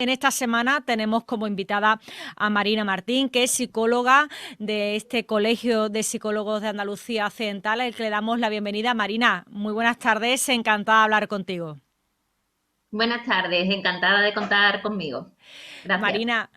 En esta semana tenemos como invitada a Marina Martín, que es psicóloga de este Colegio de Psicólogos de Andalucía Occidental, al que le damos la bienvenida. Marina, muy buenas tardes, encantada de hablar contigo. Buenas tardes, encantada de contar conmigo. Gracias. Marina,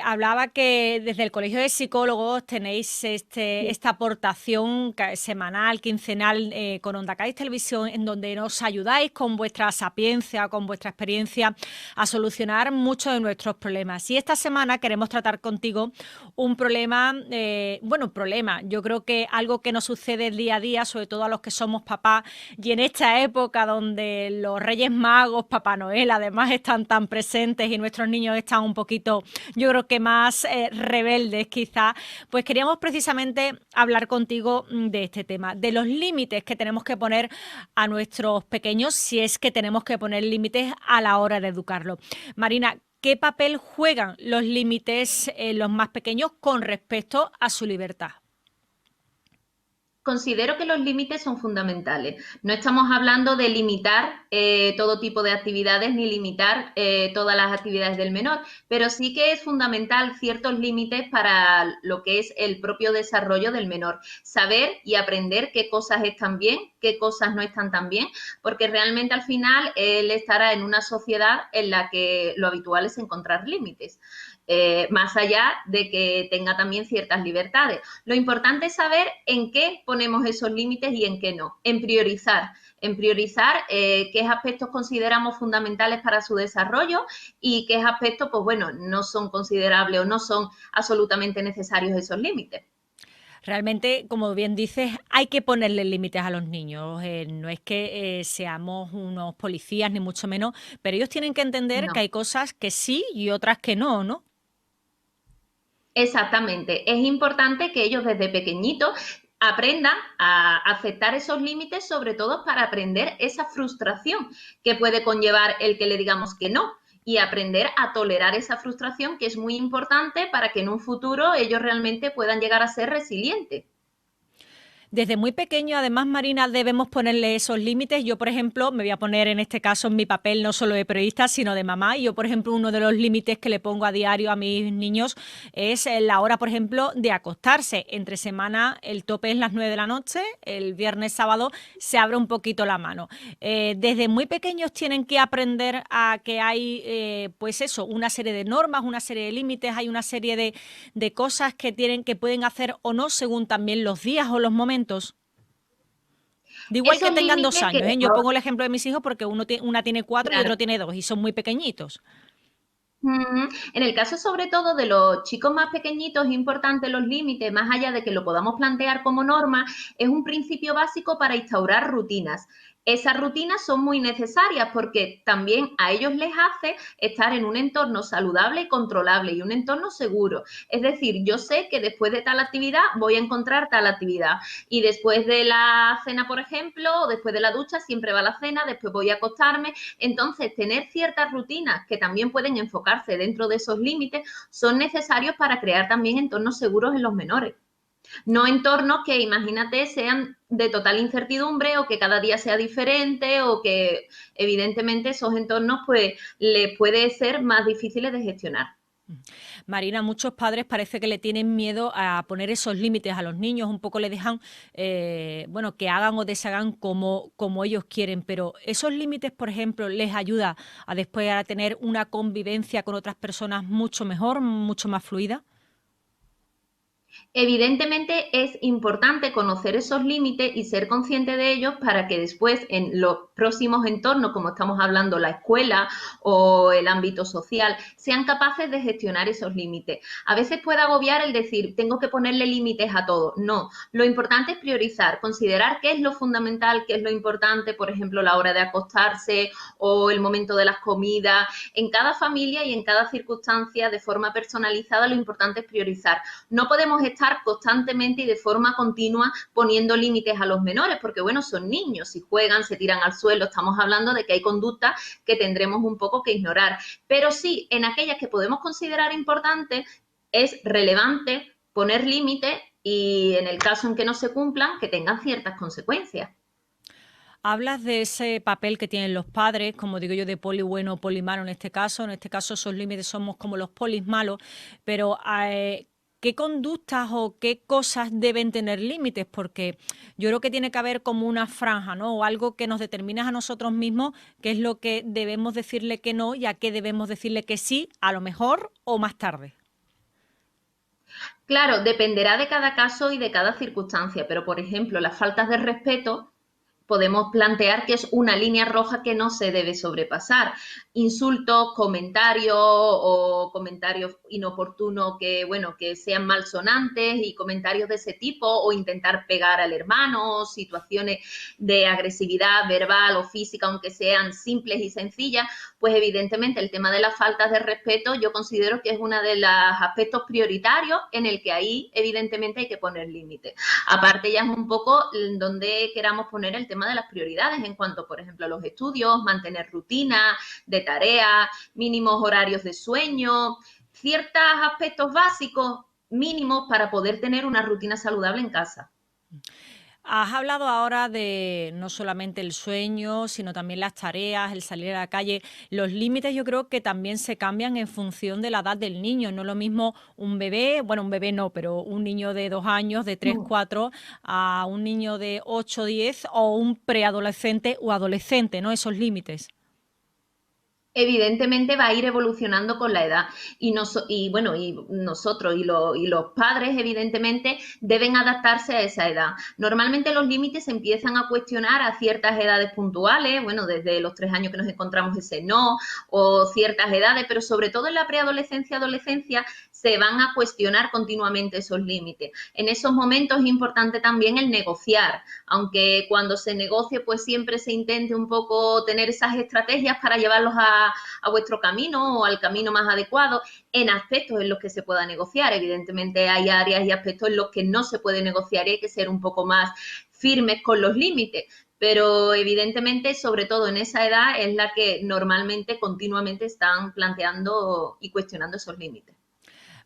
hablaba que desde el Colegio de Psicólogos tenéis Sí. esta aportación semanal, quincenal con Onda Cádiz Televisión, en donde nos ayudáis con vuestra sapiencia, con vuestra experiencia, a solucionar muchos de nuestros problemas. Y esta semana queremos tratar contigo un problema, yo creo que algo que nos sucede día a día, sobre todo a los que somos papás, y en esta época donde los Reyes Magos, Papá Noel, además están tan presentes y nuestros niños están un poquito, yo creo que más rebeldes quizá, pues queríamos precisamente hablar contigo de este tema, de los límites que tenemos que poner a nuestros pequeños, si es que tenemos que poner límites a la hora de educarlos. Marina, ¿qué papel juegan los límites en los más pequeños con respecto a su libertad? Considero que los límites son fundamentales. No estamos hablando de limitar todo tipo de actividades ni limitar todas las actividades del menor, pero sí que es fundamental ciertos límites para lo que es el propio desarrollo del menor. Saber y aprender qué cosas están bien, qué cosas no están tan bien, porque realmente al final él estará en una sociedad en la que lo habitual es encontrar límites. Más allá de que tenga también ciertas libertades. Lo importante es saber en qué ponemos esos límites y en qué no, en priorizar qué aspectos consideramos fundamentales para su desarrollo y qué aspectos, pues bueno, no son considerables o no son absolutamente necesarios esos límites. Realmente, como bien dices, hay que ponerle límites a los niños. No es que seamos unos policías, ni mucho menos, pero ellos tienen que entender que No. hay cosas que sí y otras que no, ¿no? Exactamente. Es importante que ellos desde pequeñitos aprendan a aceptar esos límites, sobre todo para aprender esa frustración que puede conllevar el que le digamos que no y aprender a tolerar esa frustración, que es muy importante para que en un futuro ellos realmente puedan llegar a ser resilientes. Desde muy pequeño, además, Marina, debemos ponerle esos límites. Yo, por ejemplo, me voy a poner en este caso en mi papel no solo de periodista, sino de mamá. Y yo, por ejemplo, uno de los límites que le pongo a diario a mis niños es la hora, por ejemplo, de acostarse. Entre semana el tope es las 9 de la noche, el viernes, sábado se abre un poquito la mano. Desde muy pequeños tienen que aprender a que hay, pues eso, una serie de normas, una serie de límites, hay una serie de cosas que tienen, que pueden hacer o no según también los días o los momentos. De igual que Esos tengan dos límites que, años, ¿eh? Yo pongo el ejemplo de mis hijos porque una tiene 4 y claro, otro tiene 2 y son muy pequeñitos. En el caso sobre todo de los chicos más pequeñitos, es importante los límites, más allá de que lo podamos plantear como norma, es un principio básico para instaurar rutinas. Esas rutinas son muy necesarias porque también a ellos les hace estar en un entorno saludable y controlable y un entorno seguro. Es decir, yo sé que después de tal actividad voy a encontrar tal actividad y después de la cena, por ejemplo, o después de la ducha siempre va la cena, después voy a acostarme. Entonces, tener ciertas rutinas que también pueden enfocarse dentro de esos límites son necesarios para crear también entornos seguros en los menores. No entornos que, imagínate, sean de total incertidumbre o que cada día sea diferente o que evidentemente esos entornos pues les puede ser más difíciles de gestionar. Marina, muchos padres parece que le tienen miedo a poner esos límites a los niños, un poco le dejan, bueno, que hagan o deshagan como ellos quieren, pero esos límites, por ejemplo, les ayuda a después a tener una convivencia con otras personas mucho mejor, mucho más fluida. Evidentemente es importante conocer esos límites y ser consciente de ellos para que después en los próximos entornos, como estamos hablando, la escuela o el ámbito social, sean capaces de gestionar esos límites. A veces puede agobiar el decir, tengo que ponerle límites a todo. No, lo importante es priorizar, considerar qué es lo fundamental, qué es lo importante, por ejemplo, la hora de acostarse o el momento de las comidas. En cada familia y en cada circunstancia, de forma personalizada, lo importante es priorizar. No podemos estar constantemente y de forma continua poniendo límites a los menores, porque bueno, son niños, si juegan, se tiran al suelo, estamos hablando de que hay conductas que tendremos un poco que ignorar. Pero sí, en aquellas que podemos considerar importantes, es relevante poner límites y en el caso en que no se cumplan, que tengan ciertas consecuencias. Hablas de ese papel que tienen los padres, como digo yo, de poli bueno o poli malo en este caso. En este caso, esos límites somos como los polis malos, pero ¿qué conductas o qué cosas deben tener límites? Porque yo creo que tiene que haber como una franja, ¿no? O algo que nos determine a nosotros mismos qué es lo que debemos decirle que no y a qué debemos decirle que sí, a lo mejor o más tarde. Claro, dependerá de cada caso y de cada circunstancia, pero por ejemplo, las faltas de respeto podemos plantear que es una línea roja que no se debe sobrepasar. Insultos, comentarios o comentarios inoportunos que, bueno, que sean malsonantes y comentarios de ese tipo o intentar pegar al hermano, situaciones de agresividad verbal o física, aunque sean simples y sencillas, pues evidentemente el tema de las faltas de respeto yo considero que es uno de los aspectos prioritarios en el que ahí evidentemente hay que poner límites. Aparte ya es un poco donde queramos poner el tema de las prioridades en cuanto, por ejemplo, a los estudios, mantener rutina de tareas, mínimos horarios de sueño, ciertos aspectos básicos mínimos para poder tener una rutina saludable en casa. Has hablado ahora de no solamente el sueño, sino también las tareas, el salir a la calle. Los límites yo creo que también se cambian en función de la edad del niño. No es lo mismo un bebé, bueno, un bebé no, pero un niño de 2 años, de 3, 4, a un niño de 8, 10 o un preadolescente o adolescente, ¿no? Esos límites. Evidentemente va a ir evolucionando con la edad y bueno, y nosotros y los padres evidentemente deben adaptarse a esa edad. Normalmente los límites se empiezan a cuestionar a ciertas edades puntuales, bueno, desde los 3 años que nos encontramos ese no o ciertas edades, pero sobre todo en la preadolescencia, adolescencia se van a cuestionar continuamente esos límites. En esos momentos es importante también el negociar, aunque cuando se negocie pues siempre se intente un poco tener esas estrategias para llevarlos a vuestro camino o al camino más adecuado en aspectos en los que se pueda negociar. Evidentemente hay áreas y aspectos en los que no se puede negociar y hay que ser un poco más firmes con los límites, pero evidentemente, sobre todo en esa edad, es la que normalmente, continuamente están planteando y cuestionando esos límites.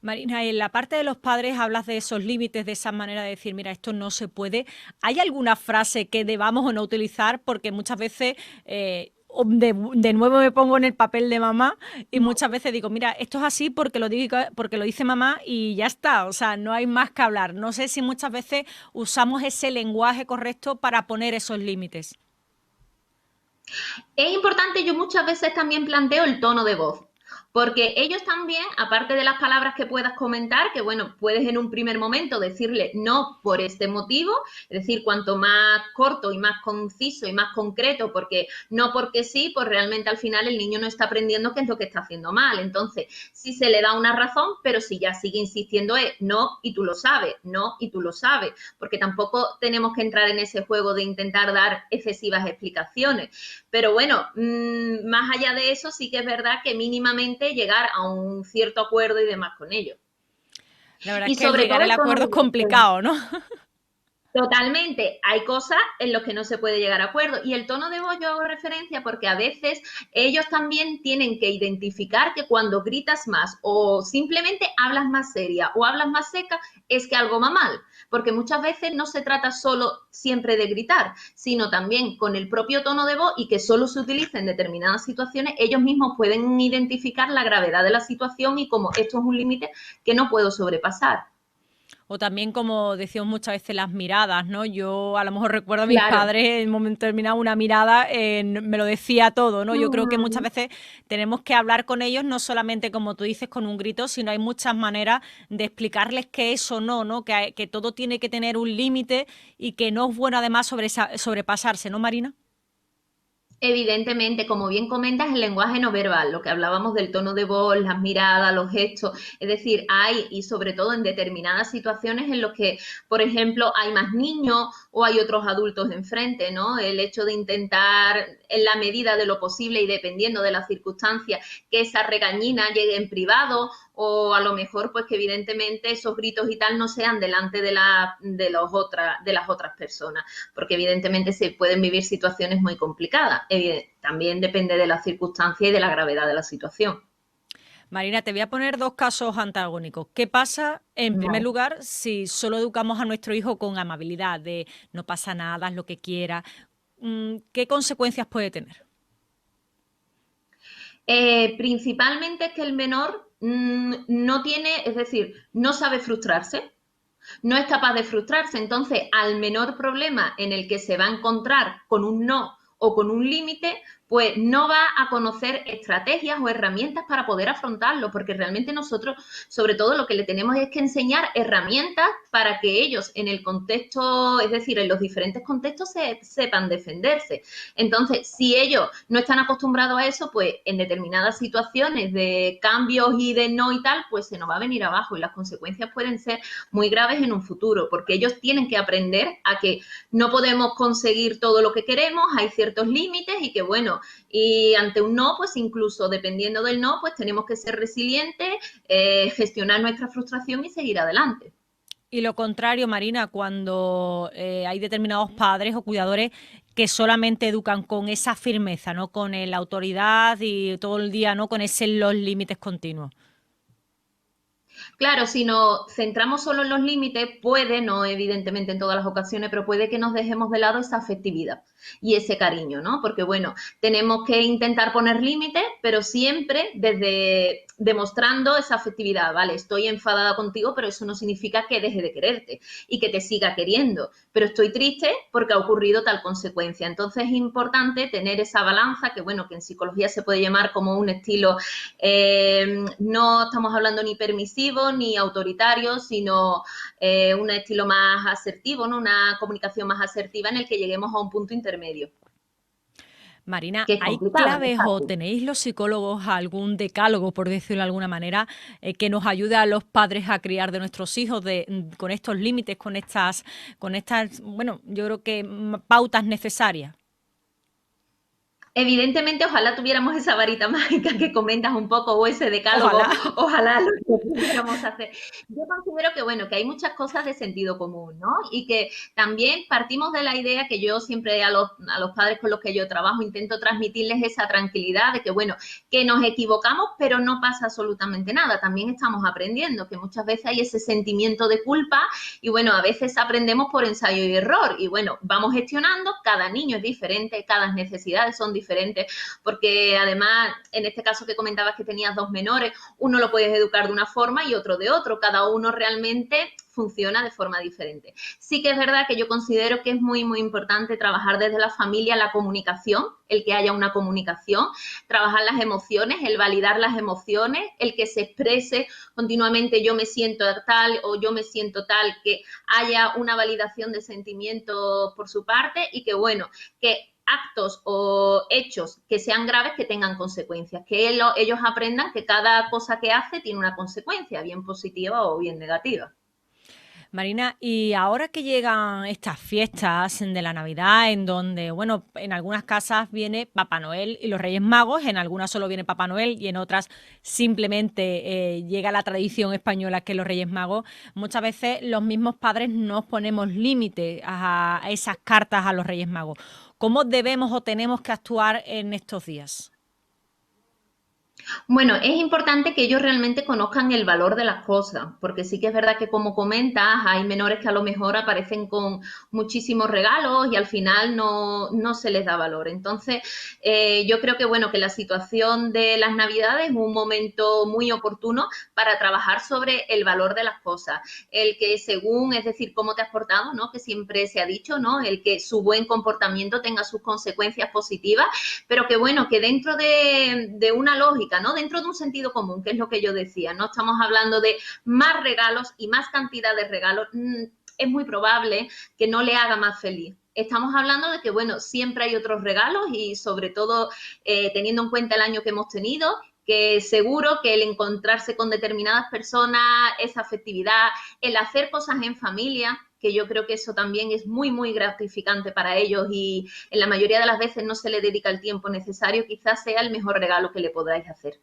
Marina, en la parte de los padres hablas de esos límites, de esa manera de decir, mira, esto no se puede. ¿Hay alguna frase que debamos o no utilizar? Porque muchas veces, de nuevo me pongo en el papel de mamá y muchas veces digo, mira, esto es así porque lo dice mamá y ya está. O sea, no hay más que hablar. No sé si muchas veces usamos ese lenguaje correcto para poner esos límites. Es importante, yo muchas veces también planteo el tono de voz, porque ellos también, aparte de las palabras que puedas comentar, que bueno, puedes en un primer momento decirle no por este motivo, es decir, cuanto más corto y más conciso y más concreto, porque no porque sí, pues realmente al final el niño no está aprendiendo qué es lo que está haciendo mal. Entonces, sí se le da una razón, pero si ya sigue insistiendo es no y tú lo sabes, no y tú lo sabes, porque tampoco tenemos que entrar en ese juego de intentar dar excesivas explicaciones. Pero bueno, más allá de eso, sí que es verdad que mínimamente llegar a un cierto acuerdo y demás con ellos. La verdad es Y que el sobre llegar todo al el tono acuerdo de es voz. complicado, ¿no? Totalmente, hay cosas en las que no se puede llegar a acuerdo y el tono de voz yo hago referencia porque a veces ellos también tienen que identificar que cuando gritas más o simplemente hablas más seria o hablas más seca es que algo va mal, porque muchas veces no se trata solo siempre de gritar, sino también con el propio tono de voz y que solo se utilice en determinadas situaciones, ellos mismos pueden identificar la gravedad de la situación y como esto es un límite que no puedo sobrepasar. O también, como decíamos muchas veces, las miradas, ¿no? Yo a lo mejor recuerdo a mis Claro. padres en un momento determinado una mirada, me lo decía todo, ¿no? Yo creo que muchas Mm. veces tenemos que hablar con ellos, no solamente como tú dices, con un grito, sino hay muchas maneras de explicarles que eso no, ¿no? Que todo tiene que tener un límite y que no es bueno además sobrepasarse, ¿no, Marina? Evidentemente, como bien comentas, el lenguaje no verbal, lo que hablábamos del tono de voz, las miradas, los gestos, es decir, hay, y sobre todo en determinadas situaciones en los que, por ejemplo, hay más niños o hay otros adultos enfrente, ¿no? El hecho de intentar, en la medida de lo posible y dependiendo de las circunstancias, que esa regañina llegue en privado o a lo mejor pues que evidentemente esos gritos y tal no sean delante de las otras personas, porque evidentemente se pueden vivir situaciones muy complicadas. También depende de las circunstancias y de la gravedad de la situación. Marina, te voy a poner dos casos antagónicos. ¿Qué pasa, en primer Vale. lugar, si solo educamos a nuestro hijo con amabilidad, de no pasa nada, haz lo que quiera? ¿qué consecuencias puede tener? Principalmente es que el menor no tiene, es decir, no sabe frustrarse, no es capaz de frustrarse. Entonces, al menor problema en el que se va a encontrar con un no o con un límite, pues no va a conocer estrategias o herramientas para poder afrontarlo, porque realmente nosotros, sobre todo, lo que le tenemos es que enseñar herramientas para que ellos en el contexto, es decir, en los diferentes contextos, sepan defenderse. Entonces, si ellos no están acostumbrados a eso, pues en determinadas situaciones de cambios y de no y tal, pues se nos va a venir abajo y las consecuencias pueden ser muy graves en un futuro, porque ellos tienen que aprender a que no podemos conseguir todo lo que queremos, hay ciertos límites y que, bueno, y ante un no, pues incluso dependiendo del no, pues tenemos que ser resilientes, gestionar nuestra frustración y seguir adelante. Y lo contrario, Marina, cuando hay determinados padres o cuidadores que solamente educan con esa firmeza, ¿no? Con la autoridad y todo el día, ¿no? Con ese los límites continuos. Claro, si nos centramos solo en los límites, puede, no evidentemente en todas las ocasiones, pero puede que nos dejemos de lado esa afectividad y ese cariño, ¿no? Porque, bueno, tenemos que intentar poner límites, pero siempre desde demostrando esa afectividad, ¿vale? Estoy enfadada contigo, pero eso no significa que deje de quererte y que te siga queriendo, pero estoy triste porque ha ocurrido tal consecuencia. Entonces es importante tener esa balanza que, bueno, que en psicología se puede llamar como un estilo, no estamos hablando ni permisivo ni autoritario, sino un estilo más asertivo, ¿no? Una comunicación más asertiva en el que lleguemos a un punto intermedio. Marina, Que es ¿hay complicado, no es claves o fácil. tenéis los psicólogos algún decálogo, por decirlo de alguna manera, que nos ayude a los padres a criar de nuestros hijos con estos límites, con estas, bueno, yo creo que pautas necesarias? Evidentemente, ojalá tuviéramos esa varita mágica que comentas un poco o ese decálogo, Ojalá. ojalá lo pudiéramos hacer. Yo considero que, bueno, que hay muchas cosas de sentido común, ¿no? Y que también partimos de la idea que yo siempre a los padres con los que yo trabajo intento transmitirles esa tranquilidad de que, bueno, que nos equivocamos, pero no pasa absolutamente nada. También estamos aprendiendo, que muchas veces hay ese sentimiento de culpa y, bueno, a veces aprendemos por ensayo y error. Y, bueno, vamos gestionando, cada niño es diferente, cada necesidades son diferentes, porque además, en este caso que comentabas que tenías dos menores, uno lo puedes educar de una forma y otro de otro, cada uno realmente funciona de forma diferente. Sí que es verdad que yo considero que es muy, muy importante trabajar desde la familia la comunicación, el que haya una comunicación, trabajar las emociones, el validar las emociones, el que se exprese continuamente yo me siento tal o yo me siento tal, que haya una validación de sentimientos por su parte y que, bueno, que actos o hechos que sean graves que tengan consecuencias, que ellos aprendan que cada cosa que hace tiene una consecuencia, bien positiva o bien negativa. Marina, y ahora que llegan estas fiestas de la Navidad, en donde, bueno, en algunas casas viene Papá Noel y los Reyes Magos, en algunas solo viene Papá Noel y en otras simplemente llega la tradición española que es los Reyes Magos, muchas veces los mismos padres nos ponemos límite a esas cartas a los Reyes Magos. ¿Cómo debemos o tenemos que actuar en estos días? Bueno, es importante que ellos realmente conozcan el valor de las cosas, porque sí que es verdad que como comentas, hay menores que a lo mejor aparecen con muchísimos regalos y al final no se les da valor. Entonces, yo creo que bueno, que la situación de las Navidades es un momento muy oportuno para trabajar sobre el valor de las cosas. El que según, es decir, cómo te has portado, ¿no? Que siempre se ha dicho, ¿no? El que su buen comportamiento tenga sus consecuencias positivas, pero que bueno, que dentro de una lógica, ¿no? Dentro de un sentido común, que es lo que yo decía, no estamos hablando de más regalos y más cantidad de regalos, es muy probable que no le haga más feliz. Estamos hablando de que, bueno, siempre hay otros regalos y sobre todo teniendo en cuenta el año que hemos tenido, que seguro que el encontrarse con determinadas personas, esa afectividad, el hacer cosas en familia, que yo creo que eso también es muy, muy gratificante para ellos y en la mayoría de las veces no se le dedica el tiempo necesario, quizás sea el mejor regalo que le podáis hacer.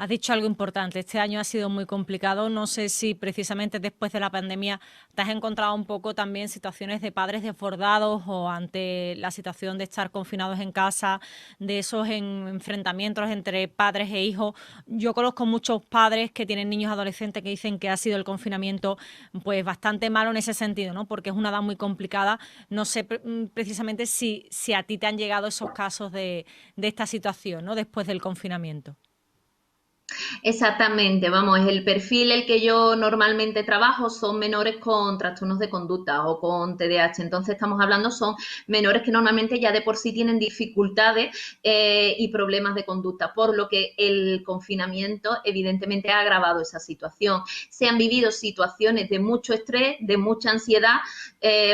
Has dicho algo importante. Este año ha sido muy complicado. No sé si precisamente después de la pandemia te has encontrado un poco también situaciones de padres desbordados o ante la situación de estar confinados en casa, de esos enfrentamientos entre padres e hijos. Yo conozco muchos padres que tienen niños adolescentes que dicen que ha sido el confinamiento pues bastante malo en ese sentido, ¿no? Porque es una edad muy complicada. No sé precisamente si a ti te han llegado esos casos de esta situación, ¿no? Después del confinamiento. Exactamente, vamos, el perfil el que yo normalmente trabajo son menores con trastornos de conducta o con TDAH, entonces estamos hablando son menores que normalmente ya de por sí tienen dificultades y problemas de conducta, por lo que el confinamiento evidentemente ha agravado esa situación. Se han vivido situaciones de mucho estrés, de mucha ansiedad,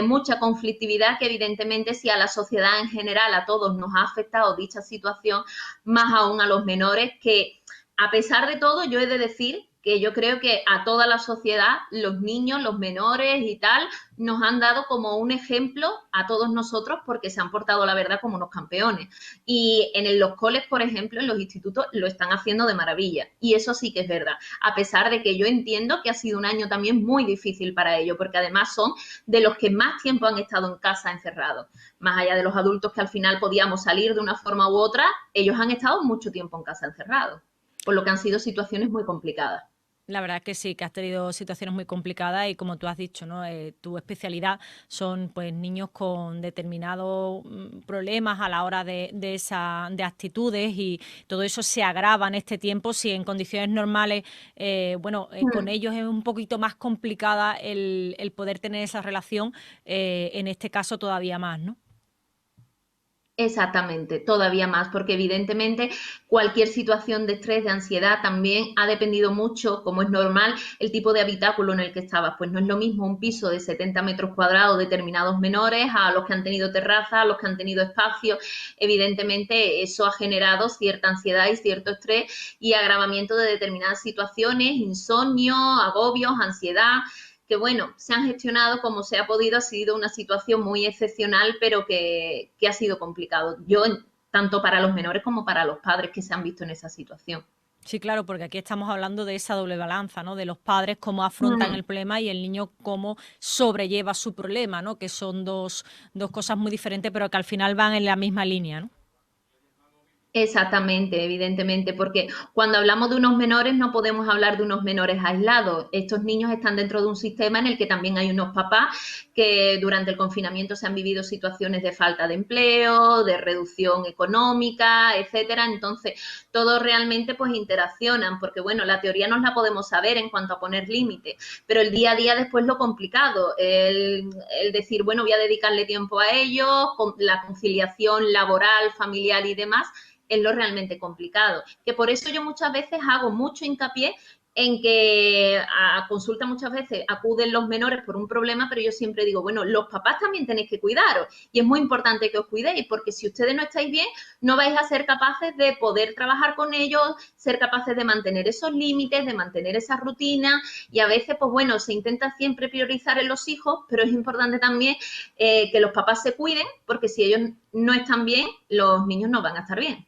mucha conflictividad que evidentemente si a la sociedad en general, a todos nos ha afectado dicha situación, más aún a los menores que a pesar de todo, yo he de decir que yo creo que a toda la sociedad, los niños, los menores y tal, nos han dado como un ejemplo a todos nosotros porque se han portado, la verdad, como unos campeones. Y en los coles, por ejemplo, en los institutos, lo están haciendo de maravilla. Y eso sí que es verdad. A pesar de que yo entiendo que ha sido un año también muy difícil para ellos, porque además son de los que más tiempo han estado en casa encerrados. Más allá de los adultos que al final podíamos salir de una forma u otra, ellos han estado mucho tiempo en casa encerrados, por lo que han sido situaciones muy complicadas. La verdad que sí, que has tenido situaciones muy complicadas y como tú has dicho, ¿no? Tu especialidad son pues niños con determinados problemas a la hora de actitudes y todo eso se agrava en este tiempo. Si en condiciones normales, con ellos es un poquito más complicada el poder tener esa relación, en este caso todavía más, ¿no? Exactamente, todavía más, porque evidentemente cualquier situación de estrés, de ansiedad, también ha dependido mucho, como es normal, el tipo de habitáculo en el que estabas. Pues no es lo mismo un piso de 70 metros cuadrados determinados menores a los que han tenido terraza, a los que han tenido espacio. Evidentemente eso ha generado cierta ansiedad y cierto estrés y agravamiento de determinadas situaciones, insomnio, agobios, ansiedad que bueno, se han gestionado como se ha podido, ha sido una situación muy excepcional, pero que ha sido complicado, tanto para los menores como para los padres que se han visto en esa situación. Sí, claro, porque aquí estamos hablando de esa doble balanza, ¿no? De los padres cómo afrontan Mm. el problema y el niño cómo sobrelleva su problema, ¿no? Que son dos cosas muy diferentes, pero que al final van en la misma línea, ¿no? Exactamente, evidentemente, porque cuando hablamos de unos menores no podemos hablar de unos menores aislados. Estos niños están dentro de un sistema en el que también hay unos papás que durante el confinamiento se han vivido situaciones de falta de empleo, de reducción económica, etcétera. Entonces, todos realmente pues interaccionan, porque bueno, la teoría nos la podemos saber en cuanto a poner límites, pero el día a día después lo complicado, el decir, bueno, voy a dedicarle tiempo a ellos, la conciliación laboral, familiar y demás es lo realmente complicado. Que por eso yo muchas veces hago mucho hincapié en que a consulta muchas veces acuden los menores por un problema, pero yo siempre digo, bueno, los papás también tenéis que cuidaros y es muy importante que os cuidéis porque si ustedes no estáis bien, no vais a ser capaces de poder trabajar con ellos, ser capaces de mantener esos límites, de mantener esa rutina y a veces, pues bueno, se intenta siempre priorizar en los hijos, pero es importante también que los papás se cuiden porque si ellos no están bien, los niños no van a estar bien.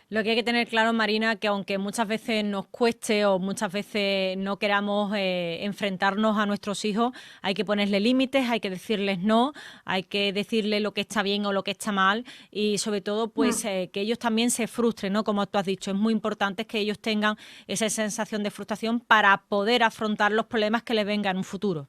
Lo que hay que tener claro, Marina, que aunque muchas veces nos cueste o muchas veces no queramos enfrentarnos a nuestros hijos, hay que ponerle límites, hay que decirles no, hay que decirles lo que está bien o lo que está mal y sobre todo pues que ellos también se frustren, ¿no? Como tú has dicho, es muy importante que ellos tengan esa sensación de frustración para poder afrontar los problemas que les vengan en un futuro.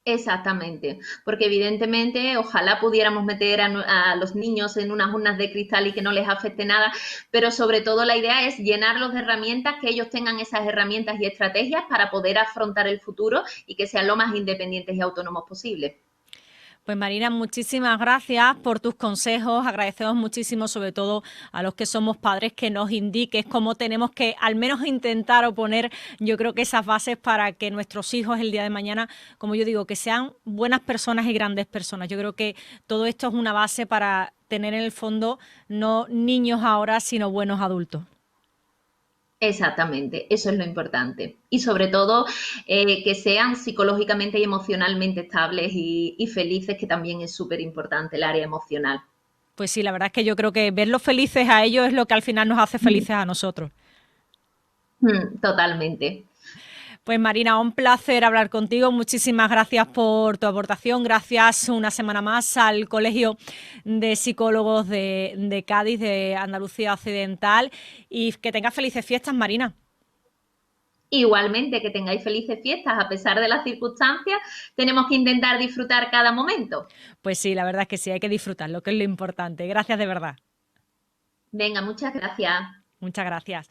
Exactamente, porque evidentemente ojalá pudiéramos meter a los niños en unas urnas de cristal y que no les afecte nada, pero sobre todo la idea es llenarlos de herramientas, que ellos tengan esas herramientas y estrategias para poder afrontar el futuro y que sean lo más independientes y autónomos posible. Pues Marina, muchísimas gracias por tus consejos. Agradecemos muchísimo, sobre todo a los que somos padres, que nos indiques cómo tenemos que al menos intentar o poner, yo creo que esas bases para que nuestros hijos el día de mañana, como yo digo, que sean buenas personas y grandes personas. Yo creo que todo esto es una base para tener en el fondo no niños ahora, sino buenos adultos. Exactamente, eso es lo importante. Y sobre todo que sean psicológicamente y emocionalmente estables y felices, que también es súper importante el área emocional. Pues sí, la verdad es que yo creo que verlos felices a ellos es lo que al final nos hace felices a nosotros. Totalmente. Pues Marina, un placer hablar contigo. Muchísimas gracias por tu aportación. Gracias una semana más al Colegio de Psicólogos de Cádiz, de Andalucía Occidental. Y que tengas felices fiestas, Marina. Igualmente, que tengáis felices fiestas, a pesar de las circunstancias, tenemos que intentar disfrutar cada momento. Pues sí, la verdad es que sí, hay que disfrutarlo, que es lo importante. Gracias de verdad. Venga, muchas gracias. Muchas gracias.